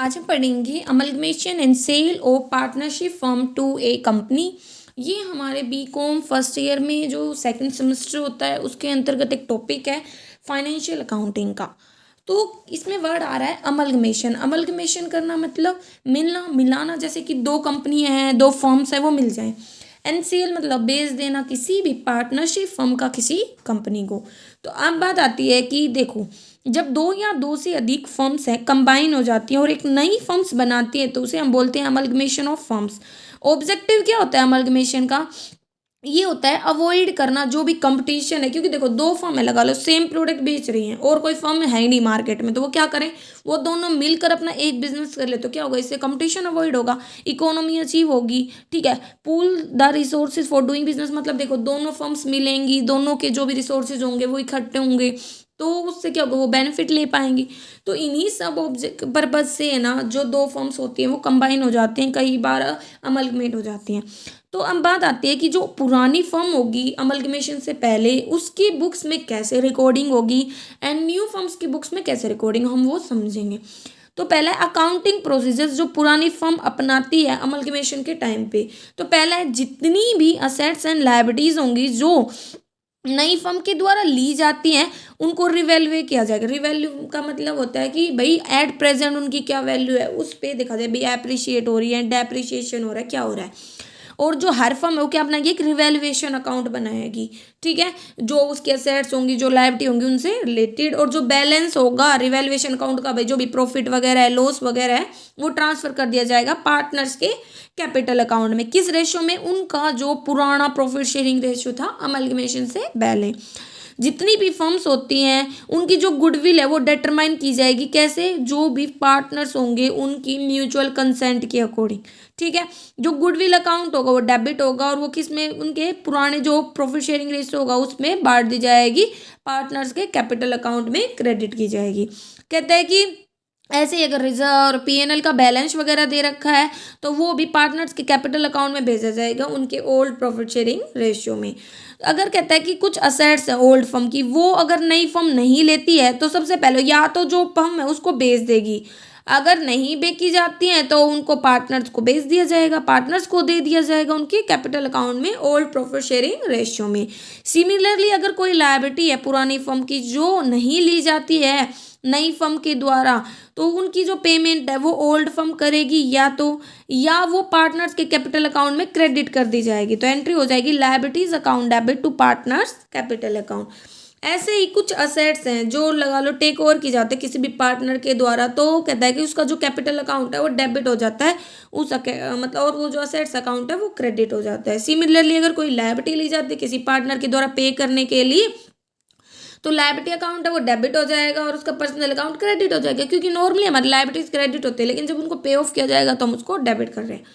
आज हम पढ़ेंगे amalgamation and sale of partnership firm to a company. ये हमारे बीकॉम फर्स्ट ईयर में जो सेकंड सेमेस्टर होता है उसके अंतर्गत एक टॉपिक है फाइनेंशियल अकाउंटिंग का। तो इसमें वर्ड आ रहा है अमलगमेशन। अमलगमेशन करना मतलब मिलना मिलाना, जैसे कि दो कंपनियां हैं, दो फर्म्स हैं, वो मिल जाएं। एनसीएल मतलब बेच देना किसी भी पार्टनरशिप फर्म का किसी कंपनी को। तो अब बात आती है कि देखो, जब दो या दो से अधिक फर्म्स हैं कंबाइन हो जाती हैं और एक नई फर्म्स बनाती है तो उसे हम बोलते हैं अमलगमेशन ऑफ फर्म्स। ऑब्जेक्टिव क्या होता है अमलगमेशन का? ये होता है अवॉइड करना जो भी कंपटीशन है, क्योंकि देखो दो फर्म है, लगा लो सेम प्रोडक्ट बेच रही हैं और कोई फर्म है ही नहीं मार्केट में, तो वो क्या करें, वो दोनों मिलकर अपना एक बिजनेस कर ले तो क्या होगा, इससे कंपटीशन अवॉइड होगा, इकोनॉमी अचीव होगी। ठीक है, pool the resources for doing business मतलब देखो दोनों फर्म्स मिलेंगी, दोनों के जो भी रिसोर्सेज होंगे वो इकट्ठे होंगे, तो उससे क्या होगा, वो बेनिफिट ले पाएंगी। तो इन्हीं सब ऑब्जेक्ट पर्पज से है ना, जो दो फर्म्स होती हैं वो कंबाइन हो जाते हैं, कई बार अमलगमेट हो जाती हैं। तो अब बात आती है कि जो पुरानी फर्म होगी अमलगमेशन से पहले, उसकी बुक्स में कैसे रिकॉर्डिंग होगी एंड न्यू फर्म्स की बुक्स में कैसे रिकॉर्डिंग, हम वो समझेंगे। तो पहला अकाउंटिंग प्रोसीजर्स जो पुरानी फर्म अपनाती है अमलगमेशन के टाइम पे। तो पहला है, जितनी भी असेट्स एंड लायबिलिटीज होंगी जो नई फर्म के द्वारा ली जाती हैं उनको रिवैल्यूए किया जाएगा। रिवैल्यू का मतलब होता है कि भाई एट प्रेजेंट उनकी क्या वैल्यू है उस पे देखा जाए, भाई एप्रिशिएट हो रही है, डेप्रिशिएशन हो रहा है, क्या हो रहा है। और जो हर फर्म है वो क्या बनाएगी, एक रिवैल्यूएशन अकाउंट बनाएगी। ठीक है, जो उसके असेट्स होंगी, जो लायबिलिटी होंगी उनसे रिलेटेड, और जो बैलेंस होगा रिवैल्यूएशन अकाउंट का, भाई जो भी प्रॉफिट वगैरह है, लॉस वगैरह है, वो ट्रांसफर कर दिया जाएगा पार्टनर्स के कैपिटल अकाउंट में। किस रेशियो में? उनका जो पुराना प्रॉफिट शेयरिंग रेशियो था अमलगमेशन से पहले। जितनी भी फर्म्स होती हैं उनकी जो गुडविल है वो डिटरमाइन की जाएगी, कैसे? जो भी पार्टनर्स होंगे उनकी म्यूचुअल कंसेंट के अकॉर्डिंग। ठीक है, जो गुडविल अकाउंट होगा वो डेबिट होगा और वो किस में, उनके पुराने जो प्रॉफिट शेयरिंग रेशियो होगा उसमें बांट दी जाएगी, पार्टनर्स के कैपिटल अकाउंट में क्रेडिट की जाएगी। कहते हैं कि ऐसे ही अगर रिजर्व पीएनएल का बैलेंस वगैरह दे रखा है तो वो भी पार्टनर्स के कैपिटल अकाउंट में भेजा जाएगा उनके ओल्ड प्रॉफिट शेयरिंग रेशियो में। अगर कहता है कि कुछ असेट्स है ओल्ड फर्म की, वो अगर नई फर्म नहीं लेती है तो सबसे पहले या तो जो फर्म है उसको बेच देगी, अगर नहीं बेची जाती हैं तो उनको पार्टनर्स को बेच दिया जाएगा, पार्टनर्स को दे दिया जाएगा उनके कैपिटल अकाउंट में ओल्ड प्रॉफिट शेयरिंग रेशियो में। सिमिलरली अगर कोई लायबिलिटी है पुरानी फर्म की जो नहीं ली जाती है नई फर्म के द्वारा, तो उनकी जो पेमेंट है वो ओल्ड फर्म करेगी, या वो पार्टनर्स के कैपिटल अकाउंट में क्रेडिट कर दी जाएगी। तो एंट्री हो जाएगी liabilities account debit to partners capital account. ऐसे ही कुछ असेट्स हैं जो लगा लो टेक ओवर की जाते हैं किसी भी पार्टनर के द्वारा, तो कहता है कि उसका जो कैपिटल अकाउंट है वो डेबिट हो जाता है मतलब, और वो जो असेट्स अकाउंट है वो क्रेडिट हो जाता है। सिमिलरली अगर कोई लायबिलिटी ली जाती है किसी पार्टनर के द्वारा पे करने के लिए, तो लायबिलिटी अकाउंट है वो डेबिट हो जाएगा और उसका पर्सनल अकाउंट क्रेडिट हो जाएगा, क्योंकि नॉर्मली हमारी लायबिलिटीज क्रेडिट होते हैं लेकिन जब उनको पे ऑफ किया जाएगा तो हम उसको डेबिट कर रहे हैं।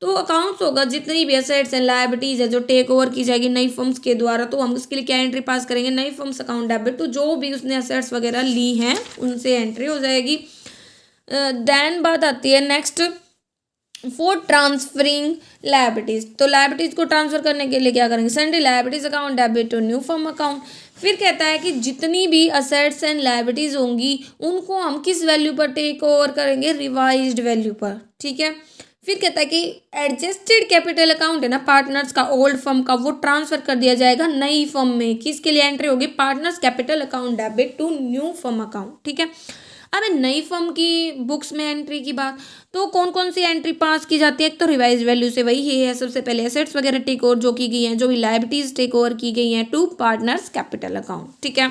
तो अकाउंट्स होगा जितनी भी एसेट्स हैं लायबिलिटीज है जो टेक ओवर की जाएगी नई फर्म्स के द्वारा, तो हम उसके लिए क्या एंट्री पास करेंगे, नई फर्म्स अकाउंट डेबिट, तो जो भी उसने एसेट्स वगैरह ली हैं उनसे एंट्री हो जाएगी। देन बात आती है नेक्स्ट फॉर ट्रांसफरिंग लायबिलिटीज। तो लायबिलिटीज को ट्रांसफर करने के लिए क्या करेंगे, sundry liabilities account debit to new firm account. फिर कहता है कि जितनी भी असेट्स एंड लायबिलिटीज होंगी उनको हम किस वैल्यू पर टेक ओवर करेंगे, रिवाइज्ड वैल्यू पर। ठीक है, फिर कहता है कि एडजस्टेड कैपिटल अकाउंट है ना पार्टनर्स का ओल्ड फर्म का, वो ट्रांसफर कर दिया जाएगा नई फर्म में। किसके लिए एंट्री होगी, partners capital account debit to new firm account. ठीक है, अब नई फर्म की बुक्स में एंट्री की बात, तो कौन कौन सी एंट्री पास की जाती है, एक तो रिवाइज वैल्यू से, वही है सबसे पहले एसेट्स वगैरह टेक ओवर जो की गई हैं, जो भी लायबिलिटीज टेक ओवर की गई हैं टू पार्टनर्स कैपिटल अकाउंट। ठीक है,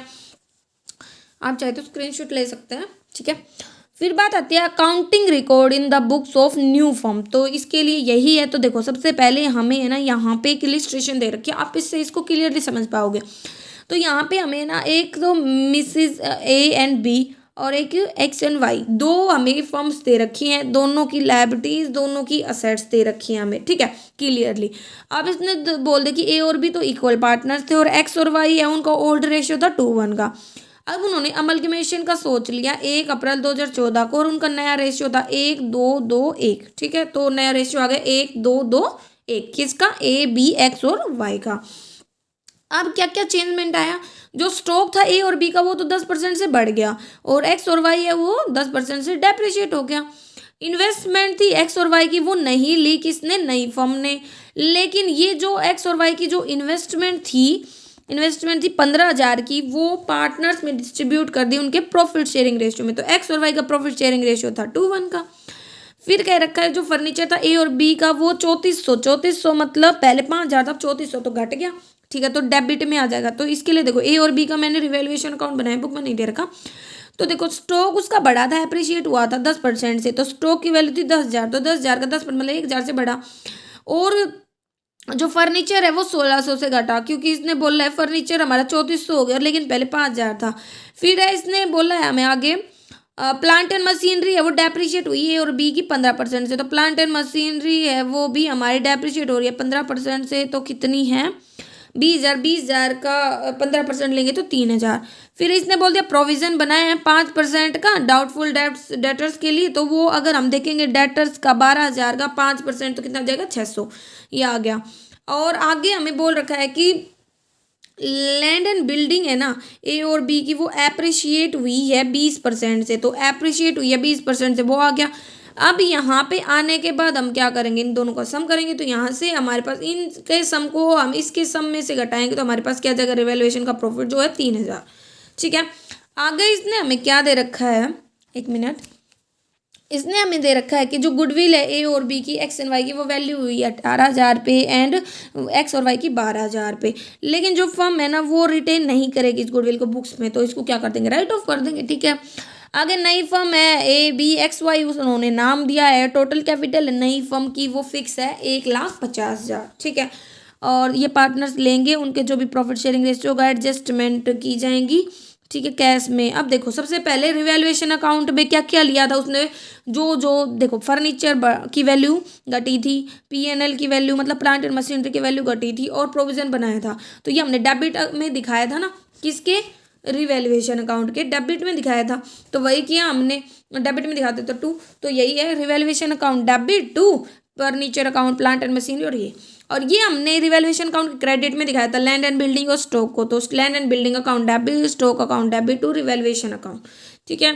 आप चाहे तो स्क्रीनशॉट ले सकते हैं। ठीक है, फिर बात आती है accounting record in the books of new firm. तो इसके लिए यही है, तो देखो सबसे पहले हमें है ना यहाँ पे एक इलिस्ट्रेशन दे रखी है, आप इससे इसको क्लियरली समझ पाओगे। तो यहाँ पे हमें ना एक तो मिसिज ए एंड बी और एक एक्स एंड वाई, दो हमें फर्म्स दे रखी हैं, दोनों की लायबिलिटीज दोनों की असेट्स दे रखी हैं हमें। ठीक है, क्लियरली अब इसने बोल दे कि ए और बी तो इक्वल पार्टनर्स थे और एक्स और वाई है उनका ओल्ड रेशियो था 2:1 का। अब उन्होंने अमलगमेशन का सोच लिया 1 अप्रैल 2014 को और उनका नया रेशियो था 1:2:2:1। ठीक है, तो नया रेशियो आ गया 1:2:2:1 किसका, ए बी एक्स और वाई का। अब क्या क्या चेंजमेंट आया, जो स्टॉक था ए और बी का वो तो 10% से बढ़ गया, और एक्स और वाई है वो 10% से डेप्रिशिएट हो गया। इन्वेस्टमेंट थी एक्स और वाई की वो नहीं ली किसने, नई फर्म ने, लेकिन ये जो एक्स और वाई की जो इन्वेस्टमेंट थी 15,000 की, वो पार्टनर्स में डिस्ट्रीब्यूट कर दी उनके प्रॉफिट शेयरिंग रेशियो में। तो एक्स और वाई का प्रॉफिट शेयरिंग रेशियो था 2:1 का। फिर कह रखा है जो फर्नीचर था ए और बी का वो 3400 मतलब पहले 5,000 था, अब 3400 तो घट गया, ठीक है, तो डेबिट में आ जाएगा। तो इसके लिए देखो ए और बी का मैंने रिवैल्यूएशन अकाउंट बनाया, बुक में नहीं दे रखा। तो देखो स्टॉक उसका बढ़ा था, अप्रिशिएट हुआ था 10% से, तो स्टॉक की वैल्यू थी 10,000, तो 10,000 का 10% मतलब 1,000 से बढ़ा। और जो फर्नीचर है वो 1,600 से घटा, क्योंकि इसने बोला है फर्नीचर हमारा 3400 हो गया, लेकिन पहले 5,000 था। फिर है इसने बोला है हमें आगे प्लांट एंड मशीनरी है वो डेप्रिशिएट हुई है और बी की 15% से, तो प्लांट एंड मशीनरी है वो भी हमारी डेप्रिशिएट हो रही है 15% से, तो कितनी है 20,000 का 15% लेंगे तो 3,000। फिर इसने बोल दिया प्रोविजन बनाए हैं 5% का डाउटफुल डेटर्स के लिए, तो वो अगर हम देखेंगे डेटर्स का 12,000 का 5% तो कितना हो जाएगा 600, ये आ गया। और आगे हमें बोल रखा है कि लैंड एंड बिल्डिंग है ना ए और बी की वो एप्रिशिएट हुई है 20% से, तो एप्रिशिएट हुई है 20% से, वो आ गया। अब यहाँ पे आने के बाद हम क्या करेंगे, इन दोनों का सम करेंगे, तो यहाँ से हमारे पास इनके सम को हम इसके सम में से घटाएंगे, तो हमारे पास क्या जाएगा, रिवैल्यूएशन का प्रॉफिट जो है 3,000, ठीक है। आगे इसने हमें क्या दे रखा है, एक मिनट, इसने हमें दे रखा है कि जो गुडविल है ए और बी की एक्स एंड वाई की वो वैल्यू हुई है 18,000 पे एंड एक्स और वाई की 12,000 पे, लेकिन जो फर्म है ना वो रिटेन नहीं करेगी इस गुडविल को बुक्स में, तो इसको क्या कर देंगे, राइट ऑफ कर देंगे, ठीक है। आगे नई फर्म है ए बी एक्स वाई, उन्होंने नाम दिया है, टोटल कैपिटल नई फर्म की वो फिक्स है 1,50,000, ठीक है। और ये पार्टनर्स लेंगे, उनके जो भी प्रॉफिट शेयरिंग रेशियो का एडजस्टमेंट की जाएंगी, ठीक है, कैश में। अब देखो सबसे पहले रिवैल्यूएशन अकाउंट में क्या क्या लिया था उसने, जो जो देखो फर्नीचर की वैल्यू घटी थी, पीएनएल की वैल्यू मतलब प्लांट एंड मशीनरी की वैल्यू घटी थी, और प्रोविजन बनाया था, तो ये हमने डेबिट में दिखाया था ना, किसके, रिवैल्यूएशन अकाउंट के डेबिट में दिखाया था, तो वही किया हमने, डेबिट में दिखाते तो 2, तो यही है revaluation account debit 2, furniture account plant and machinery, और ये हमने रिवैल्यूएशन अकाउंट क्रेडिट में दिखाया था लैंड एंड बिल्डिंग और स्टॉक को, तो land and building account debit, stock account debit to revaluation account, ठीक है।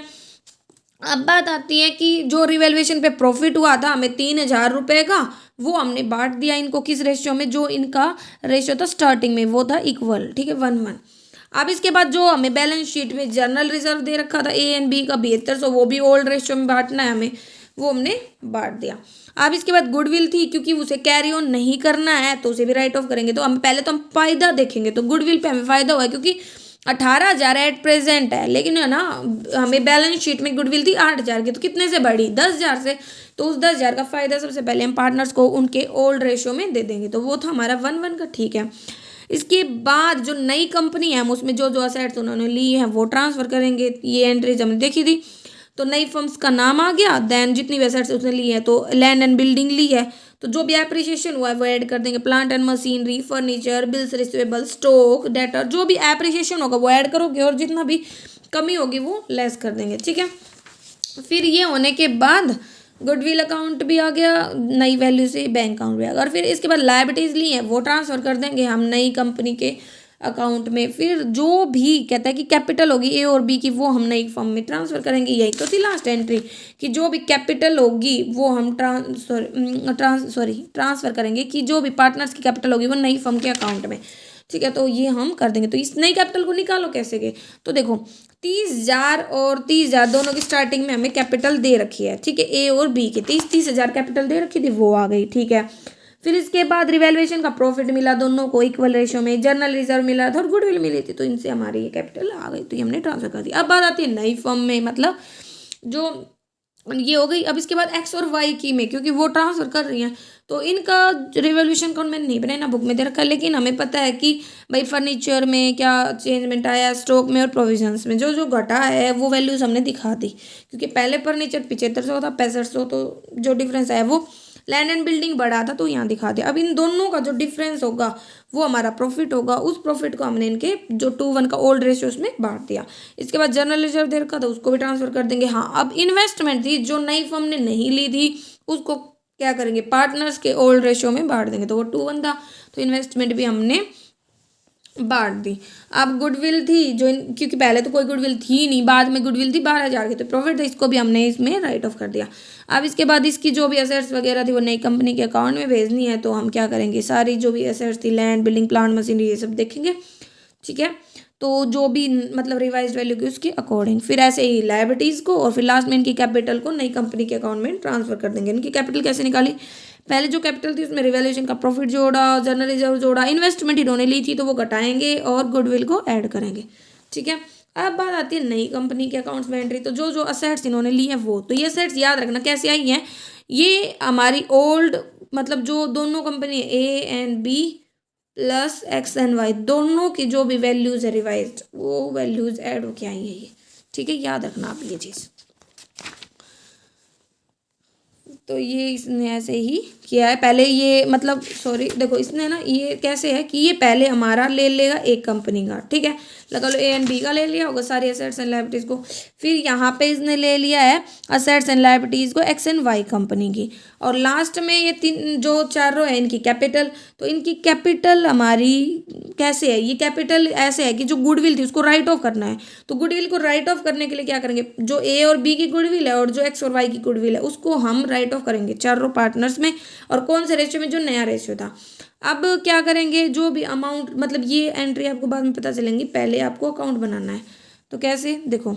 अब बात आती है कि जो रिवैल्यूएशन पे प्रॉफिट हुआ था हमें 3,000 रुपये का, वो हमने बांट दिया इनको किस रेशियो में, जो इनका रेशियो था स्टार्टिंग में वो था इक्वल, ठीक है, 1:1। अब इसके बाद जो हमें बैलेंस शीट में जनरल रिजर्व दे रखा था ए एंड बी का 7200, वो भी ओल्ड रेशियो में बांटना है हमें, वो हमने बांट दिया। अब इसके बाद गुडविल थी, क्योंकि उसे कैरी ऑन नहीं करना है तो उसे भी राइट ऑफ करेंगे, तो हम पहले तो हम फायदा देखेंगे, तो गुडविल पे हमें फायदा हुआ है क्योंकि 18,000 एट प्रेजेंट है, लेकिन है ना हमें बैलेंस शीट में गुडविल थी 8,000 की, तो कितने से बढ़ी 10,000 से, तो उस 10,000 का फायदा सबसे पहले हम पार्टनर्स को उनके ओल्ड रेशियो में दे देंगे, तो वो था हमारा 1:1 का, ठीक है। इसके बाद जो नई कंपनी है हम उसमें जो जो असेट्स उन्होंने ली हैं वो ट्रांसफर करेंगे, ये एंट्रीज हमने देखी थी, तो नई फर्म्स का नाम आ गया, देन जितनी भी एसेट्स उसने ली है, तो लैंड एंड बिल्डिंग ली है, तो जो भी एप्रिसिएशन हुआ है वो ऐड कर देंगे, plant and machinery, furniture, bills receivable, stock, debtor, जो भी एप्रिसिएशन होगा वो ऐड करोगे, और जितना भी कमी होगी वो लेस कर देंगे, ठीक है। फिर ये होने के बाद गुडविल अकाउंट भी आ गया नई वैल्यू से, बैंक अकाउंट भी आ गया, और फिर इसके बाद लायबिलिटीज़ ली हैं वो ट्रांसफ़र कर देंगे हम नई कंपनी के अकाउंट में। फिर जो भी कहता है कि कैपिटल होगी ए और बी की वो हम नई फर्म में ट्रांसफ़र करेंगे, यही तो थी लास्ट एंट्री कि जो भी कैपिटल होगी वो हम ट्रांसफ़र करेंगे, कि जो भी पार्टनर्स की कैपिटल होगी वो नई फर्म के अकाउंट में, ठीक है, तो ये हम कर देंगे। तो इस नई कैपिटल को निकालो कैसे के, तो देखो 30,000 और 30,000 दोनों की स्टार्टिंग में हमें कैपिटल दे रखी है, ठीक है, ए और बी की 30,000 कैपिटल दे रखी थी, वो आ गई, ठीक है। फिर इसके बाद रिवैल्यूएशन का प्रॉफिट मिला दोनों को इक्वल रेशियो में, जनरल रिजर्व मिला था और गुडविल मिली थी, तो इनसे हमारी ये कैपिटल आ गई, तो ये हमने ट्रांसफर कर दी। अब बात आती है नई फर्म में, मतलब जो ये हो गई। अब इसके बाद एक्स और वाई की में, क्योंकि वो ट्रांसफर कर रही हैं, तो इनका रिवॉल्यूशन अकाउंट मैंने नहीं बनाया ना, बुक में दे रखा है, लेकिन हमें पता है कि भाई फर्नीचर में क्या चेंजमेंट आया, स्टॉक में और प्रोविजंस में जो जो घटा है वो वैल्यूज हमने दिखा दी, क्योंकि पहले फर्नीचर 7500 था 6500, तो जो डिफरेंस आया वो लैंड एंड बिल्डिंग बढ़ा था, तो यहाँ दिखा दिया। अब इन दोनों का जो डिफरेंस होगा वो हमारा प्रॉफिट होगा, उस प्रॉफिट को हमने इनके जो 2:1 का ओल्ड रेशियोज में बांट दिया। इसके बाद जनरल रिजर्व दे रखा था उसको भी ट्रांसफर कर देंगे। हाँ, अब इन्वेस्टमेंट थी जो नई फर्म ने नहीं ली थी उसको क्या करेंगे, पार्टनर्स के ओल्ड रेशियो में बांट देंगे, तो वो 2:1 था, तो इन्वेस्टमेंट भी हमने बांट दी। अब गुडविल थी जो क्योंकि पहले तो कोई गुडविल थी नहीं, बाद में गुडविल थी 12,000 की, तो प्रॉफिट था, इसको भी हमने इसमें राइट ऑफ कर दिया। अब इसके बाद इसकी जो भी एसेट्स वगैरह थी वो नई कंपनी के अकाउंट में भेजनी है, तो हम क्या करेंगे, सारी जो भी एसेट्स थी, लैंड, बिल्डिंग, प्लांट, मशीनरी, ये सब देखेंगे। ठीक है, तो जो भी मतलब रिवाइज वैल्यू की उसके अकॉर्डिंग, फिर ऐसे ही लायबिलिटीज़ को और फिर लास्ट में इनकी कैपिटल को नई कंपनी के अकाउंट में ट्रांसफर कर देंगे। इनकी कैपिटल कैसे निकाली, पहले जो कैपिटल थी उसमें रिवैल्यूएशन का प्रॉफिट जोड़ा, जनरल रिजर्व जोड़ा, इन्वेस्टमेंट इन्होंने ली थी तो वो घटाएंगे और गुडविल को ऐड करेंगे। ठीक है, अब बात आती है नई कंपनी के अकाउंट्स में एंट्री, तो जो जो असेट्स इन्होंने ली है वो, तो ये असेट्स याद रखना कैसे आई हैं, ये हमारी ओल्ड मतलब जो दोनों company A and B plus X and Y दोनों की जो भी वैल्यूज़ है रिवाइज्ड, वो वैल्यूज़ ऐड होके आई है ये। ठीक है, याद रखना आप ये चीज़। तो ये इसने ऐसे ही किया है, पहले ये मतलब सॉरी देखो इसने ना ये कैसे है कि ये पहले हमारा ले लेगा एक कंपनी का, ठीक है, लगा लो ए एंड बी का ले लिया होगा सारी एसेट्स एंड लायबिलिटीज़ को, फिर यहाँ पे इसने ले लिया है असेट्स एंड लायबिलिटीज़ को एक्स एंड वाई कंपनी की, और लास्ट में ये तीन जो चार रो है इनकी कैपिटल, तो इनकी कैपिटल हमारी कैसे है, ये कैपिटल ऐसे है कि जो गुडविल थी उसको राइट ऑफ करना है, तो गुडविल को राइट ऑफ करने के लिए क्या करेंगे, जो ए और बी की गुडविल है और जो एक्स और वाई की गुडविल है उसको हम राइट ऑफ करेंगे चारों पार्टनर्स में, और कौन से रेशियो में, जो नया रेशियो था। अब क्या करेंगे, जो भी अमाउंट मतलब ये एंट्री आपको बाद में पता चलेंगी, पहले आपको अकाउंट बनाना है, तो कैसे देखो,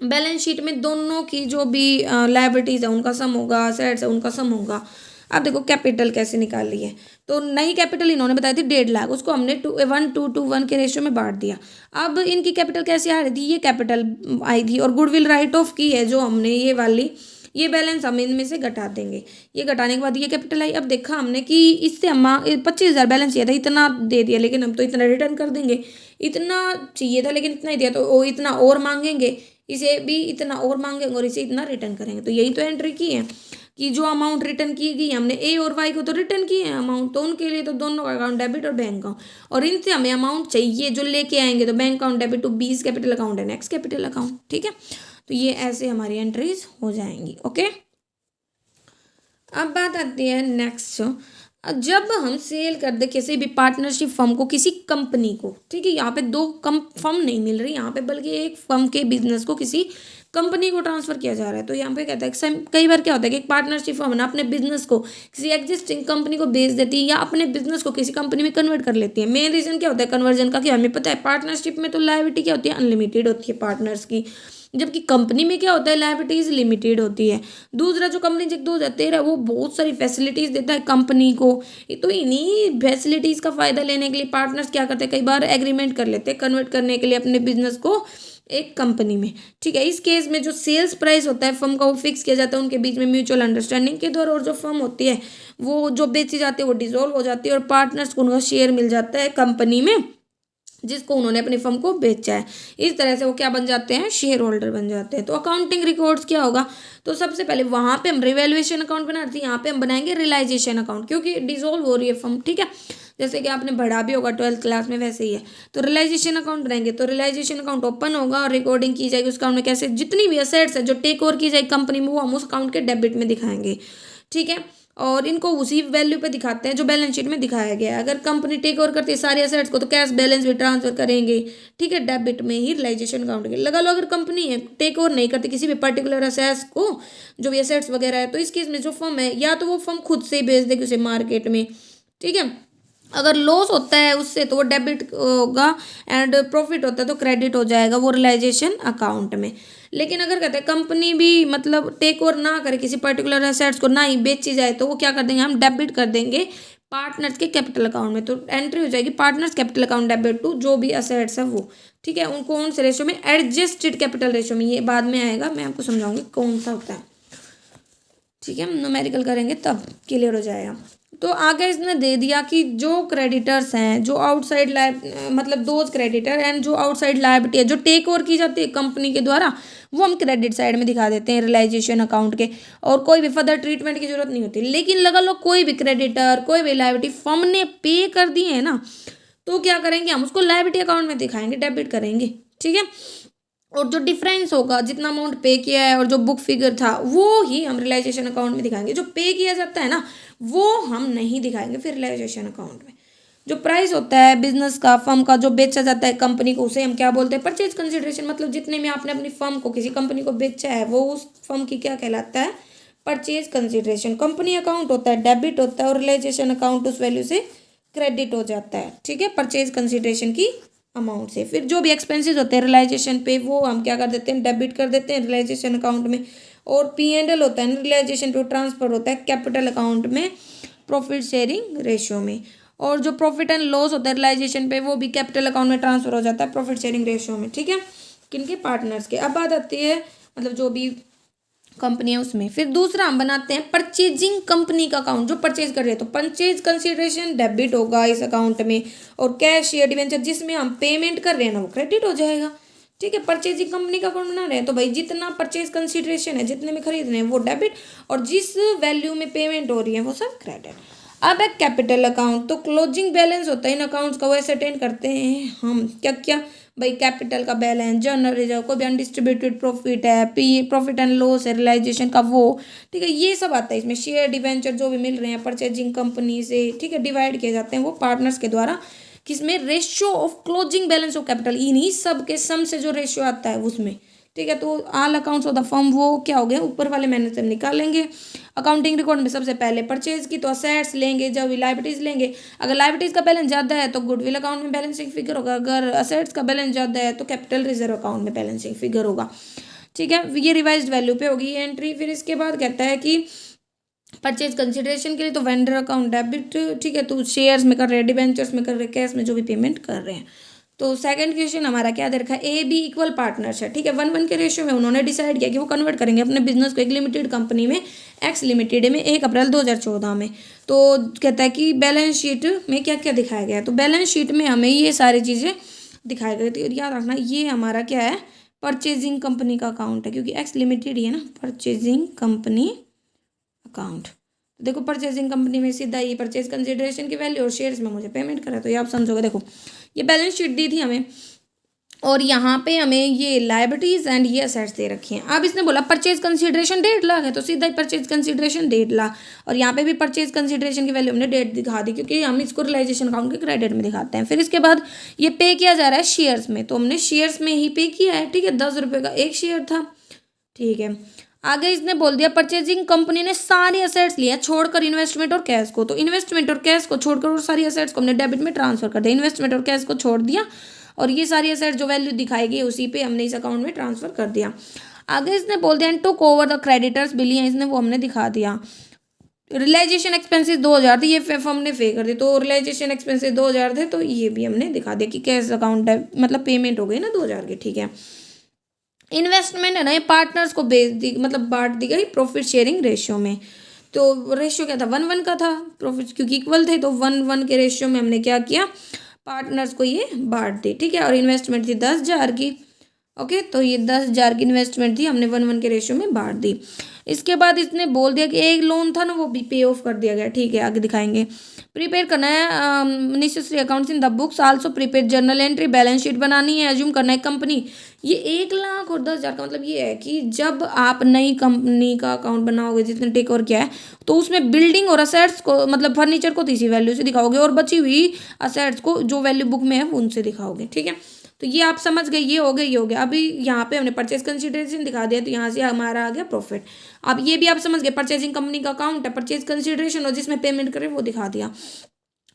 बैलेंस शीट में दोनों की जो भी लायबिलिटीज़ है उनका सम होगा, असेट्स है उनका सम होगा। अब देखो कैपिटल कैसे निकाली है, तो नई कैपिटल इन्होंने बताई थी 1.5 लाख, उसको हमने 1:1 के रेशियो में बांट दिया। अब इनकी कैपिटल कैसे आ रही थी, ये कैपिटल आई थी और गुडविल राइट ऑफ की है जो हमने ये वाली, ये बैलेंस हम इनमें से घटा देंगे, ये घटाने के बाद ये कैपिटल आई। अब देखा हमने कि इससे हम 25,000 बैलेंस चाहिए था, इतना दे दिया, लेकिन हम तो इतना रिटर्न कर देंगे, इतना चाहिए था लेकिन इतना ही दिया, तो वो इतना और मांगेंगे, इसे भी इतना और मांगेंगे और इसे इतना रिटर्न करेंगे। तो यही तो एंट्री की है कि जो अमाउंट रिटर्न की गई, हमने ए और वाई को तो रिटर्न किए हैं अमाउंट, तो उनके लिए तो दोनों का अकाउंट डेबिट और बैंक अकाउंट, और इनसे हमें अमाउंट चाहिए जो लेके आएंगे, तो bank account debit to B's capital account है नेक्स्ट कैपिटल अकाउंट। ठीक है, तो ये ऐसे हमारी एंट्रीज हो जाएंगी। ओके, अब बात आती है नेक्स्ट, जब हम सेल कर दे किसी भी पार्टनरशिप फर्म को किसी कंपनी को, ठीक है, यहाँ पे दो फर्म नहीं मिल रही यहाँ पे, बल्कि एक फर्म के बिजनेस को किसी कंपनी को ट्रांसफर किया जा रहा है। तो यहाँ पे कहता है कि कई बार क्या होता है कि एक पार्टनरशिप फर्म ना अपने बिजनेस को किसी एग्जिस्टिंग कंपनी को बेच देती है या अपने बिजनेस को किसी कंपनी में कन्वर्ट कर लेती है। मेन रीजन क्या होता है कन्वर्जन का, कि हमें पता है पार्टनरशिप में तो लायबिलिटी क्या होती है, अनलिमिटेड होती है पार्टनर्स की, जबकि कंपनी में क्या होता है लायबिलिटीज लिमिटेड होती है। दूसरा जो कंपनी चेक 2013 है वो बहुत सारी फैसिलिटीज देता है कंपनी को, तो इन्हीं फैसिलिटीज का फायदा लेने के लिए पार्टनर्स क्या करते हैं, कई बार एग्रीमेंट कर लेते हैं कन्वर्ट करने के लिए अपने बिजनेस को एक कंपनी में। ठीक है, इस केस में जो सेल्स प्राइस होता है फर्म का वो फिक्स किया जाता है उनके बीच में म्यूचुअल अंडरस्टैंडिंग के द्वारा, और जो फर्म होती है वो जो बेची जाती है वो डिसॉल्व हो जाती है और पार्टनर्स को उनका शेयर मिल जाता है कंपनी में जिसको उन्होंने अपनी फर्म को बेचा है। इस तरह से वो क्या बन जाते हैं, शेयर होल्डर बन जाते हैं। तो अकाउंटिंग रिकॉर्ड्स क्या होगा, तो सबसे पहले वहाँ पे हम रिवैल्यूएशन अकाउंट बनाते हैं, यहाँ पे हम बनाएंगे रियलाइजेशन अकाउंट, क्योंकि डिसॉल्व हो रही है फर्म। ठीक है, जैसे कि आपने पढ़ा भी होगा 12th क्लास में, वैसे ही है। तो रियलाइजेशन अकाउंट बनाएंगे, तो रियलाइजेशन अकाउंट ओपन होगा और रिकॉर्डिंग की जाएगी उस अकाउंट में, कैसे जितनी भी असेट्स है जो टेक ओवर की जाएगी कंपनी में वो हम उस अकाउंट के डेबिट में दिखाएंगे। ठीक है, और इनको उसी वैल्यू पे दिखाते हैं जो बैलेंस शीट में दिखाया गया है। अगर कंपनी टेक ओवर करती है सारी एसेट्स को तो कैश बैलेंस भी ट्रांसफर करेंगे। ठीक है, डेबिट में ही रियलाइजेशन अकाउंट के लगा लो। अगर कंपनी है टेक ओवर नहीं करती किसी भी पर्टिकुलर एसेट्स को, जो भी एसेट्स वगैरह है, तो इस केस में जो फर्म है या तो वो फर्म खुद से बेच देगी उसे मार्केट में। ठीक है, अगर लॉस होता है उससे तो वो डेबिट होगा एंड प्रॉफिट होता है तो क्रेडिट हो जाएगा वो रियलाइजेशन अकाउंट में। लेकिन अगर कहते हैं कंपनी भी मतलब टेक ओवर ना करे किसी पर्टिकुलर एसेट्स को, ना ही बेची जाए, तो वो क्या कर देंगे, हम डेबिट कर देंगे पार्टनर्स के कैपिटल अकाउंट में। तो एंट्री हो जाएगी partners capital account debit to जो भी एसेट्स है वो। ठीक है, उनको कौन से रेशो में, एडजस्टेड कैपिटल रेशो में, ये बाद में आएगा, मैं आपको समझाऊंगी कौन सा होता है। ठीक है, न्यूमेरिकल करेंगे तब क्लियर हो जाएगा। तो आगे इसने दे दिया कि जो क्रेडिटर्स हैं, जो आउटसाइड मतलब दोज क्रेडिटर एंड जो आउटसाइड लायबिलिटी है जो टेक ओवर की जाती है कंपनी के द्वारा, वो हम क्रेडिट साइड में दिखा देते हैं रियलाइजेशन अकाउंट के, और कोई भी फर्दर ट्रीटमेंट की जरूरत नहीं होती। लेकिन लगा लो कोई भी क्रेडिटर कोई भी लायबिलिटी फर्म ने पे कर दी है ना, तो क्या करेंगे, हम उसको लायबिलिटी अकाउंट में दिखाएंगे, डेबिट करेंगे। ठीक है, और जो डिफरेंस होगा जितना अमाउंट पे किया है और जो बुक फिगर था वो ही हम रियलाइजेशन अकाउंट में दिखाएंगे। जो पे किया जाता है ना वो हम नहीं दिखाएंगे फिर रियलाइजेशन अकाउंट में। जो प्राइस होता है बिजनेस का, फर्म का, जो बेचा जाता है कंपनी को, उसे हम क्या बोलते हैं, परचेज कंसिडरेशन। मतलब जितने में आपने अपनी फर्म को किसी कंपनी को बेचा है वो उस फर्म की क्या कहलाता है, परचेज कंसिडरेशन। कंपनी अकाउंट होता है डेबिट होता है, और रियलाइजेशन अकाउंट उस वैल्यू से क्रेडिट हो जाता है, ठीक है, परचेज कंसिडरेशन की अमाउंट से। फिर जो भी एक्सपेंसेस होते हैं रियलाइजेशन पे, वो हम क्या कर देते हैं, डेबिट कर देते हैं रियलाइजेशन अकाउंट में। और P&L होता है रियलाइजेशन पे ट्रांसफर होता है कैपिटल अकाउंट में प्रॉफिट शेयरिंग रेशियो में। और जो प्रॉफिट एंड लॉस होता है रियलाइजेशन पे, वो भी कैपिटल अकाउंट में ट्रांसफर हो जाता है प्रॉफिट शेयरिंग रेशियो में, ठीक है, किनके, पार्टनर्स के। अब बात आती है मतलब जो भी कंपनी है उसमें। फिर दूसरा हम बनाते हैं परचेजिंग कंपनी का अकाउंट, जो परचेज कर रहे हैं, तो परचेज कंसिडरेशन डेबिट होगा इस अकाउंट में, और कैश या डिवेंचर जिसमें हम पेमेंट कर रहे हैं ना, वो क्रेडिट हो जाएगा, ठीक है। परचेजिंग कंपनी का अकाउंट बना रहे हैं तो भाई जितना परचेज कंसिडरेशन है, जितने में खरीद रहे हैं वो डेबिट, और जिस वैल्यू में पेमेंट हो रही है वो सब क्रेडिट। अब है कैपिटल अकाउंट, तो क्लोजिंग बैलेंस होता है इन अकाउंट्स का, वो एसेटेन करते हैं हम क्या क्या, भाई कैपिटल का बैलेंस, जनरल रिजर्व, कोई भी अनडिस्ट्रीब्यूटेड प्रॉफिट है, प्रॉफिट एंड लॉस है रियलाइजेशन का वो, ठीक है, ये सब आता है इसमें। शेयर डिवेंचर जो भी मिल रहे हैं परचेजिंग कंपनी से, ठीक है, डिवाइड किए जाते हैं वो पार्टनर्स के द्वारा, किसमें, ratio of closing balance of capital, इन्हीं सब के सम से जो रेशियो आता है उसमें, ठीक है। तो all accounts of the firm वो क्या हो गए, ऊपर वाले मैंने से हम निकालेंगे। अकाउंटिंग रिकॉर्ड में सबसे पहले परचेज की तो असेट्स लेंगे, जब लाइबिलिटीज लेंगे, अगर लाइबिलिटीज का बैलेंस ज़्यादा है तो गुडविल अकाउंट में बैलेंसिंग फिगर होगा, अगर असेट्स का बैलेंस ज़्यादा है तो कैपिटल रिजर्व अकाउंट में बैलेंसिंग फिगर होगा, ठीक है। ये रिवाइज्ड वैल्यू पे होगी ये एंट्री। फिर इसके बाद कहता है कि परचेज कंसिडरेशन के लिए तो वेंडर अकाउंट डेबिट, ठीक है, तो शेयर्स में कर रहे हैं, डिबेंचर्स में कर रहे हैं, कैश में जो भी पेमेंट कर रहे हैं। तो सेकंड क्वेश्चन हमारा क्या दे रखा है, A B इक्वल पार्टनर्स है, ठीक है, 1:1 के रेशियो में उन्होंने डिसाइड किया कि वो कन्वर्ट करेंगे अपने बिजनेस को एक लिमिटेड कंपनी में, एक्स लिमिटेड में, 1 अप्रैल 2014 में। तो कहता है कि बैलेंस शीट में क्या क्या दिखाया गया है, तो बैलेंस शीट में हमें ये सारी चीज़ें दिखाई गई थी। और याद रखना ये हमारा क्या है, परचेजिंग कंपनी का अकाउंट है, क्योंकि एक्स लिमिटेड ही है ना, परचेजिंग कंपनी अकाउंट। तो देखो परचेजिंग कंपनी में सीधा ये परचेज कंसिडरेशन की वैल्यू और शेयर्स में मुझे पेमेंट करा, तो ये आप समझोगे। देखो ये बैलेंस शीट दी थी हमें, और यहाँ पे हमें ये लाइबिलिटीज एंड ये असेट्स दे रखी हैं। अब इसने बोला परचेज कंसिडरेशन 1.5 लाख है, तो सीधा ही परचेज कंसिडरेशन 1.5 लाख, और यहाँ पे भी परचेज कंसिडरेशन की वैल्यू हमने डेट दिखा दी, क्योंकि हम इसको रियलाइजेशन अकाउंट के क्रेडिट में दिखाते हैं। फिर इसके बाद ये पे किया जा रहा है शेयर्स में, तो हमने शेयर्स में ही पे किया है, ठीक है, 10 रुपये का एक शेयर था, ठीक है। आगे इसने बोल दिया परचेजिंग कंपनी ने सारी असेट्स लिया छोड़कर इन्वेस्टमेंट और कैश को, तो इन्वेस्टमेंट और कैश को छोड़कर और सारी असेट्स को हमने डेबिट में ट्रांसफर कर दिया, इन्वेस्टमेंट और कैश को छोड़ दिया, और ये सारी असेट्स जो वैल्यू दिखाई गई उसी पे हमने इस अकाउंट में ट्रांसफर कर दिया। आगे इसने बोल दिया took over the creditors bill है, इसने वो हमने दिखा दिया। रियलाइजेशन एक्सपेंसेस 2,000 थे, ये हमने पे कर दी, तो रियलाइजेशन एक्सपेंसेस 2,000 थे, तो ये भी हमने दिखा दिया कि कैश अकाउंट है, मतलब पेमेंट हो गई ना 2,000 की, ठीक है। इन्वेस्टमेंट है ना, ये पार्टनर्स को बेच दी, मतलब बांट दी गई प्रॉफिट शेयरिंग रेशियो में। तो रेशियो क्या था, 1:1 का था, प्रॉफिट क्योंकि इक्वल थे, तो 1:1 के रेशियो में हमने क्या किया, पार्टनर्स को ये बांट दी, ठीक है। और इन्वेस्टमेंट थी 10,000 की, ओके, तो ये 10,000 की इन्वेस्टमेंट थी, हमने 1:1 के रेशियो में बांट दी। इसके बाद इसने बोल दिया कि एक लोन था ना वो भी पे ऑफ कर दिया गया, ठीक है, आगे दिखाएंगे। प्रिपेयर करना है necessary accounts in the books, also prepare journal entry, balance sheet बनानी है, एज्यूम करना है कंपनी। ये 1,00,000 और 10,000 का मतलब ये है कि जब आप नई कंपनी का अकाउंट बनाओगे, जिसने टेक ओवर किया है, तो उसमें बिल्डिंग और असेट्स को, मतलब फर्नीचर को तो इसी वैल्यू से दिखाओगे, और बची हुई असेट्स को जो वैल्यू बुक में है उनसे दिखाओगे, ठीक है। तो ये आप समझ गए, ये हो गया, ये हो गया। अभी यहाँ पे हमने परचेज कंसिडरेशन दिखा दिया, तो यहाँ से हमारा आ गया प्रॉफिट। अब ये भी आप समझ गए, परचेजिंग कंपनी का अकाउंट है, परचेज कंसिडरेशन और जिसमें पेमेंट करें वो दिखा दिया।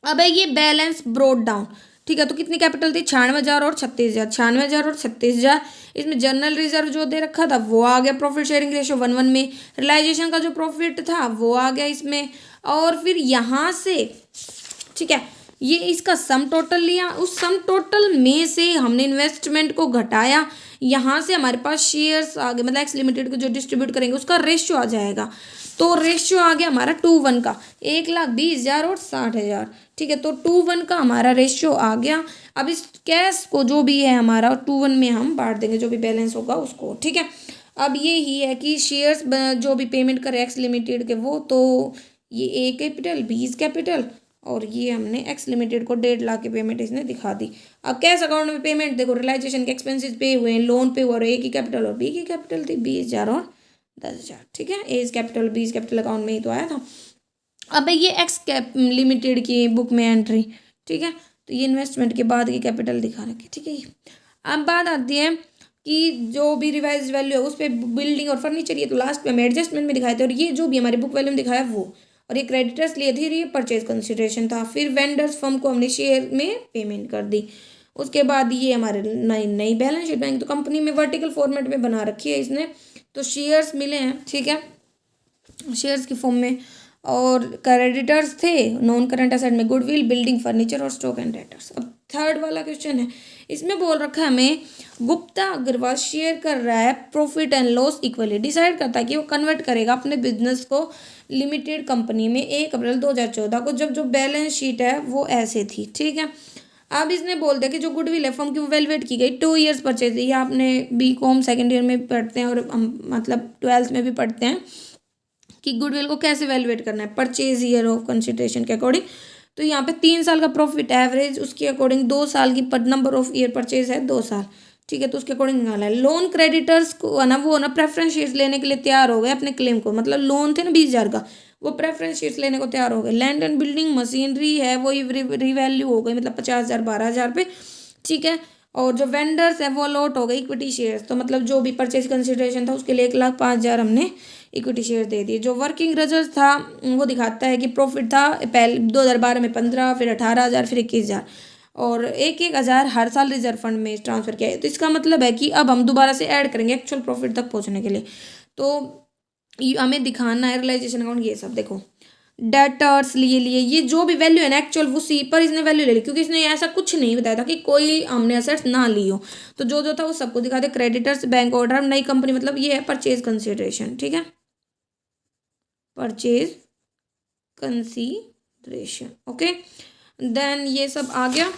अब है ये बैलेंस ब्रोड डाउन, ठीक है, तो कितनी कैपिटल थी, 96,000 और 36,000, 96,000 और 36,000। इसमें जनरल रिजर्व जो दे रखा था वो आ गया प्रॉफिट शेयरिंग रेशियो 1:1 में, रियलाइजेशन का जो प्रॉफिट था वो आ गया इसमें, और फिर यहाँ से, ठीक है, ये इसका सम टोटल लिया, उस सम टोटल में से हमने इन्वेस्टमेंट को घटाया, यहाँ से हमारे पास शेयर्स आ गए, मतलब एक्स लिमिटेड को जो डिस्ट्रीब्यूट करेंगे उसका रेशियो आ जाएगा। तो रेशियो आ गया हमारा 2:1 का, 1,20,000 और 60,000, ठीक है, तो 2:1 का हमारा रेशियो आ गया। अब इस कैश को जो भी है हमारा 2:1 में हम बांट देंगे, जो भी बैलेंस होगा उसको, ठीक है। अब ये ही है कि शेयर्स जो भी पेमेंट करे एक्स लिमिटेड के वो, तो ये ए कैपिटल, बी इज कैपिटल, और ये हमने एक्स लिमिटेड को 1.5 लाख की पेमेंट इसने दिखा दी। अब कैश अकाउंट में पेमेंट देखो, रियलाइजेशन के एक्सपेंसेस पे हुए हैं, लोन पे हुआ, और ए की कैपिटल और बी की कैपिटल थी 20,000 और 10,000, ठीक है, a is capital b is capital account में ही तो आया था। अब ये एक्स कैप लिमिटेड की बुक में एंट्री, ठीक है। तो ये इन्वेस्टमेंट के बाद की कैपिटल दिखा रखी, ठीक है। अब बात आती है कि जो भी रिवाइज वैल्यू है उस पर बिल्डिंग और फर्नीचर, ये तो लास्ट में हमें एडजस्टमेंट में दिखाए थे, और ये जो भी हमारे बुक वैल्यू में दिखाया वो, और ये क्रेडिटर्स लिए थे, ये परचेज कंसिडरेशन था। फिर वेंडर्स फर्म को हमने शेयर में पेमेंट कर दी। उसके बाद ये हमारे नई नई बैलेंस शीट बैंक, तो कंपनी में वर्टिकल फॉर्मेट में बना रखी है इसने, तो शेयर्स मिले हैं, ठीक है, शेयर्स की फॉर्म में। और क्रेडिटर्स थे नॉन करंट एसेट में गुडविल, बिल्डिंग, फर्नीचर और स्टॉक एंड डेटर्स। अब थर्ड वाला क्वेश्चन है, इसमें बोल रखा है हमें गुप्ता अग्रवाल शेयर कर रहा है profit and loss equally, decide करता है कि वो कन्वर्ट करेगा अपने बिजनेस को लिमिटेड कंपनी में 1 अप्रैल 2014 को, जब जो बैलेंस शीट है वो ऐसे थी, ठीक है। अब इसने बोल दिया कि जो गुडविल है फर्म की वो वैल्यूएट की गई 2 ईयर्स परचेज, ये आपने बीकॉम सेकेंड ईयर में पढ़ते हैं और हम मतलब 12th में भी पढ़ते हैं कि गुडविल को कैसे वैल्यूएट करना है परचेज ईयर ऑफ कंसिडरेशन के अकॉर्डिंग। तो यहाँ पे 3 साल का प्रॉफिट एवरेज, उसके अकॉर्डिंग 2 साल की नंबर ऑफ ईयर परचेज है 2 साल, ठीक है, तो उसके अकॉर्डिंग निकाला है। लोन क्रेडिटर्स को ना वो ना प्रेफरेंस शेयर्स लेने के लिए तैयार हो गए अपने क्लेम को, मतलब लोन थे ना 20,000 का, वो प्रेफरेंस शेयर्स लेने को तैयार हो गए। लैंड एंड बिल्डिंग मशीनरी है वो रिवैल्यू हो गई, मतलब 50,000 12,000 पे, ठीक है। और जो वेंडर्स है वो अलॉट हो गए इक्विटी शेयर्स, तो मतलब जो भी परचेज कंसिडरेशन था उसके लिए 1,05,000 हमने इक्विटी शेयर दे दिए। जो वर्किंग रिजल्ट था वो दिखाता है कि प्रॉफिट था पहले 2012 में 15, फिर 18,000, फिर 21,000, और 1,000 हर साल रिजर्व फंड में ट्रांसफर किया है। तो इसका मतलब है कि अब हम दोबारा से ऐड करेंगे एक्चुअल प्रॉफिट तक पहुंचने के लिए, तो हमें दिखाना है रियलाइजेशन अकाउंट, ये सब देखो डेटर्स लिए ये जो भी वैल्यू है ना एक्चुअल उसी पर इसने वैल्यू ले ली, क्योंकि इसने ऐसा कुछ नहीं बताया था कि कोई हमने असेट्स ना ली हो, तो जो था वो सबको दिखा दे। क्रेडिटर्स, बैंक ऑर्डर, नई कंपनी, मतलब ये है परचेज कंसिडरेशन, ठीक है, परचेज कंसिडरेशन, ओके। देन ये सब आ गया।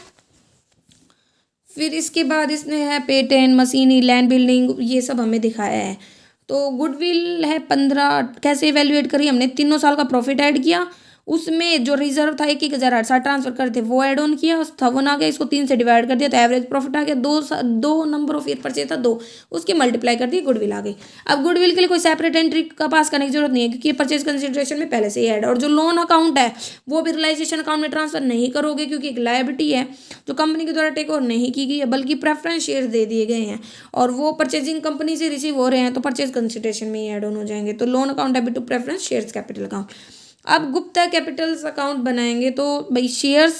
फिर इसके बाद इसने है पेटेंट, मशीनरी, लैंड, बिल्डिंग, ये सब हमें दिखाया है। तो गुडविल है 15, कैसे इवेल्युएट करी हमने, 3 साल का प्रॉफिट ऐड किया, उसमें जो रिजर्व था 1,000 हर साल ट्रांसफर करे थे वो ऐड ऑन किया, 1,000 आ गया, इसको 3 से डिवाइड कर दिया तो एवरेज प्रॉफिट आ गया। दो नंबर ऑफ ईयर परचेज था 2, उसकी मल्टीप्लाई कर दी, गुडविल आ गई। अब गुडविल के लिए कोई सेपरेट एंट्री का पास करने की जरूरत नहीं है, क्योंकि ये परचेज कंसिडरेशन में पहले से ही ऐड। और जो लोन अकाउंट है वो भी रियलाइजेशन अकाउंट में ट्रांसफर नहीं करोगे, क्योंकि एक लायबिलिटी है जो कंपनी के द्वारा टेक ओवर नहीं की गई है, बल्कि प्रेफरेंस शेयर दे दिए गए हैं और वो परचेजिंग कंपनी से रिसीव हो रहे हैं, तो परचेज कंसिडरेशन में ही ऐड ऑन हो जाएंगे। तो loan account debit to preference shares capital account. अब गुप्ता कैपिटल्स अकाउंट बनाएंगे तो भाई शेयर्स,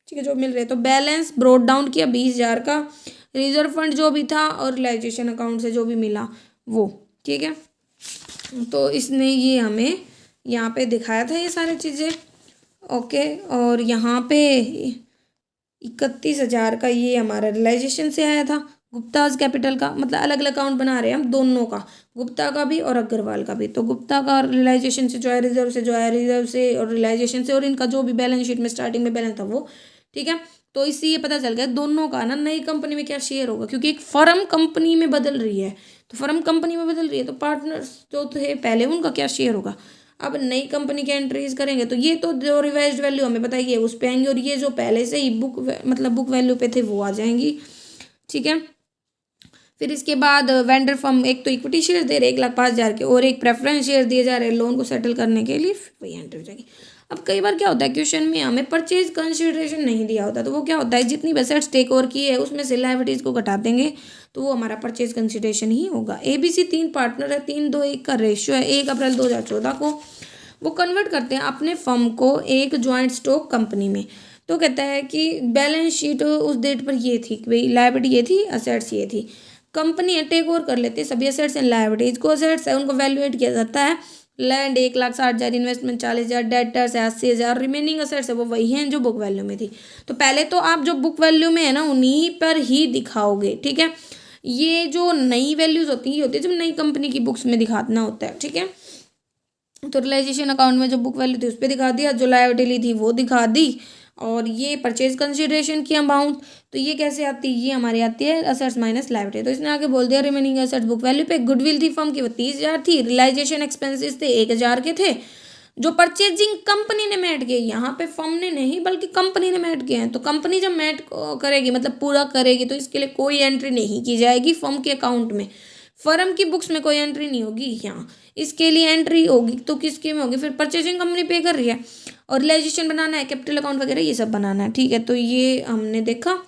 ठीक है, जो मिल रहे हैं, तो बैलेंस ब्रोट डाउन किया 20,000 का, रिजर्व फंड जो भी था और रियलाइजेशन अकाउंट से जो भी मिला वो, ठीक है। तो इसने ये हमें यहाँ पे दिखाया था ये सारी चीज़ें, ओके। और यहाँ पे 31,000 का ये हमारा रियलाइजेशन से आया था गुप्ताज कैपिटल का, मतलब अलग अलग अकाउंट बना रहे हैं हम दोनों का, गुप्ता का भी और अग्रवाल का भी। तो गुप्ता का रियलाइजेशन से जो है, रिजर्व से जो है, रिजर्व से और रियलाइजेशन से, और इनका जो भी बैलेंस शीट में स्टार्टिंग में बैलेंस था वो, ठीक है। तो इससे ये पता चल गया दोनों का ना नई कंपनी में क्या शेयर होगा, क्योंकि एक फर्म कंपनी में बदल रही है, तो फर्म कंपनी में बदल रही है तो पार्टनर्स जो थे पहले उनका क्या शेयर होगा। अब नई कंपनी के एंट्रीज करेंगे तो ये तो जो रिवाइज्ड वैल्यू हमें पता है उस पे आएंगी, और ये जो पहले से ही बुक वैल्यू पे थे वो आ जाएंगी, ठीक है। फिर इसके बाद वेंडर फर्म एक तो इक्विटी शेयर दे रहे 1,05,000 के, और एक प्रेफरेंस शेयर दिए जा रहे हैं लोन को सेटल करने के लिए, वही एंट्री हो जाएगी। अब कई बार क्या होता है क्वेश्चन में हमें परचेज कंसिडरेशन नहीं दिया होता, तो वो क्या होता है जितनी एसेट्स टेक ओवर की है उसमें से लायबिलिटीज को घटा देंगे, तो वो हमारा परचेज कंसिडरेशन ही होगा। ABC 3 पार्टनर है, 3:2:1 का रेशियो है, 1 अप्रैल 2014 को वो कन्वर्ट करते हैं अपने फर्म को एक ज्वाइंट स्टॉक कंपनी में। तो कहता है कि बैलेंस शीट उस डेट पर ये थी कि भाई लायबिलिटी ये थी, असेट्स ये थी, कंपनी टेक ओवर कर लेते हैं सभी असेट्स एंड लायबिलिटीज को, असेट्स है उनको वैल्यूएट किया जाता है, लैंड 1,60,000, इन्वेस्टमेंट 40,000, डेटर्स है 80,000, रिमेनिंग असेट्स है वो वही हैं जो बुक वैल्यू में थी। तो पहले तो आप जो बुक वैल्यू में है ना उन्हीं पर ही दिखाओगे, ठीक है। ये जो नई वैल्यूज होती है ये होती है जब नई कंपनी की बुक्स में दिखाना होता है, ठीक है। तो रियलाइजेशन अकाउंट में जो बुक वैल्यू थी उस पर दिखा दिया, जो लायबिलिटी थी वो दिखा दी, और ये परचेज कंसिडरेशन की अमाउंट, तो ये कैसे आती है, ये हमारी आती है असेट्स माइनस लायबिलिटी। तो इसने आगे बोल दिया रिमेनिंग असेट्स बुक वैल्यू पे। गुडविल थी फर्म की वो 30,000 थी, रियलाइजेशन एक्सपेंसेस थे 1,000 के थे, जो परचेजिंग कंपनी ने मैट किए, यहाँ पे फर्म ने नहीं बल्कि कंपनी ने मैट किए हैं। तो कंपनी जब मैट करेगी मतलब पूरा करेगी तो इसके लिए कोई एंट्री नहीं की जाएगी फर्म के अकाउंट में। फर्म की बुक्स में कोई एंट्री नहीं होगी यहाँ, इसके लिए एंट्री होगी तो किसके में होगी, फिर परचेजिंग कंपनी पे कर रही है और रियलाइजेशन बनाना है, कैपिटल अकाउंट वगैरह ये सब बनाना है। ठीक है, तो ये हमने देखा।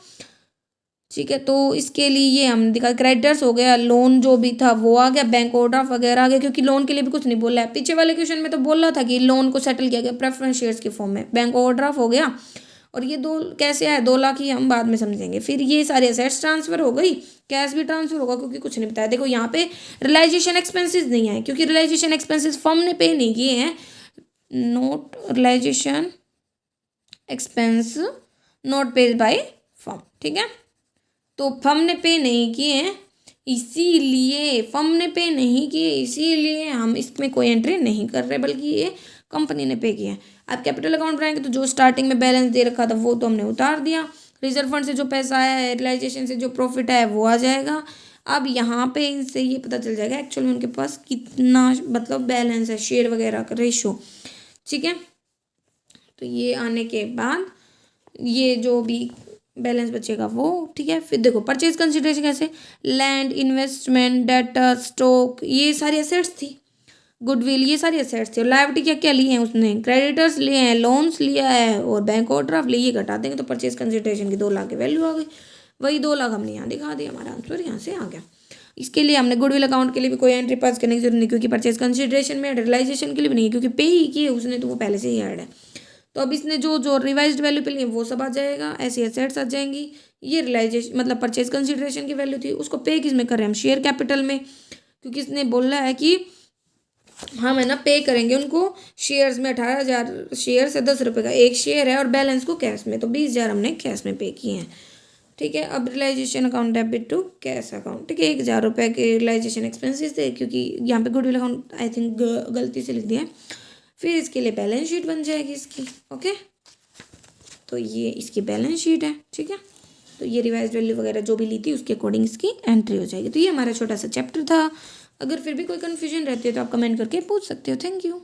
ठीक है, तो इसके लिए ये हमने देखा क्रेडिटर्स हो गया, लोन जो भी था वो आ गया, बैंक ओवरड्राफ्ट वगैरह आ गया, क्योंकि लोन के लिए भी कुछ नहीं बोला है। पीछे वाले क्वेश्चन में तो बोल रहा था कि लोन को सेटल किया गया प्रेफरेंस शेयर्स के फॉर्म में, बैंक ओवरड्राफ्ट हो गया। और ये दो कैसे आए, 2 लाख ही हम बाद में समझेंगे। फिर ये सारे असेट्स ट्रांसफर हो गई, कैश भी ट्रांसफर होगा क्योंकि कुछ नहीं बताया। देखो यहाँ पे रियलाइजेशन एक्सपेंसेस नहीं आए क्योंकि रियलाइजेशन एक्सपेंसेस फर्म ने पे नहीं किए हैं, not realisation expense not paid by firm. ठीक है, तो फर्म ने पे नहीं किए हैं, इसीलिए फर्म ने पे नहीं किए, इसीलिए हम इसमें कोई एंट्री नहीं कर रहे, बल्कि ये कंपनी ने पे किए हैं। आप कैपिटल अकाउंट बनाएंगे तो जो स्टार्टिंग में बैलेंस दे रखा था वो तो हमने उतार दिया, रिजर्व फंड से जो पैसा आया है, रियलाइजेशन से जो प्रॉफिट है वो आ जाएगा। अब यहाँ पे इनसे ये पता चल जाएगा एक्चुअली उनके पास कितना मतलब बैलेंस है, शेयर वगैरह का रेशो। ठीक है, तो ये आने के बाद ये जो भी बैलेंस बचेगा वो। ठीक है, फिर देखो परचेज कंसिडरेशन कैसे, लैंड, इन्वेस्टमेंट, डेटर, स्टॉक, ये सारी एसेट्स थी, गुडविल ये सारी एसेट्स थी। और लायबिलिटी क्या क्या लिए हैं उसने, क्रेडिटर्स लिए हैं, लोन्स लिया है और बैंक ओवरड्राफ्ट लिए, घटा देंगे तो परचेज कंसिडरेशन की 2 लाख की वैल्यू आ गई। वही 2 लाख हमने यहाँ दिखा दिया, हमारा आंसर यहाँ से आ गया। इसके लिए हमने गुडविल अकाउंट के लिए भी कोई एंट्री पास करने की जरूरत नहीं क्योंकि परचेज कंसिडरेशन में, रियलाइजेशन के लिए भी नहीं क्योंकि पे ही किए उसने तो वो पहले से ही ऐड है। तो अब इसने जो जो रिवाइज्ड वैल्यू पे लिए वो सब आ जाएगा, ऐसी एसेट्स आ जाएंगी। ये रियलाइजेशन मतलब परचेज कंसिडरेशन की वैल्यू थी, उसको पे किस में कर रहे हैं हम, शेयर कैपिटल में, क्योंकि इसने बोला है कि हम है ना पे करेंगे उनको शेयर्स में। 18,000 शेयर से 10 रुपये का एक शेयर है और बैलेंस को कैश में, तो 20,000 हमने कैश में पे किए हैं। ठीक है, अब realisation account debit to cash account. ठीक है, 1,000 रुपये के रियलाइजेशन एक्सपेंसेस थे क्योंकि यहाँ पे गुडविल अकाउंट आई थिंक गलती से लिख दिया है। फिर इसके लिए बैलेंस शीट बन जाएगी इसकी। ओके, तो ये इसकी बैलेंस शीट है। ठीक है, तो ये रिवाइज वैल्यू वगैरह जो भी ली थी उसके अकॉर्डिंग इसकी एंट्री हो जाएगी। तो ये हमारा छोटा सा चैप्टर था। अगर फिर भी कोई कन्फ्यूजन रहती है तो आप कमेंट करके पूछ सकते हो। Thank you.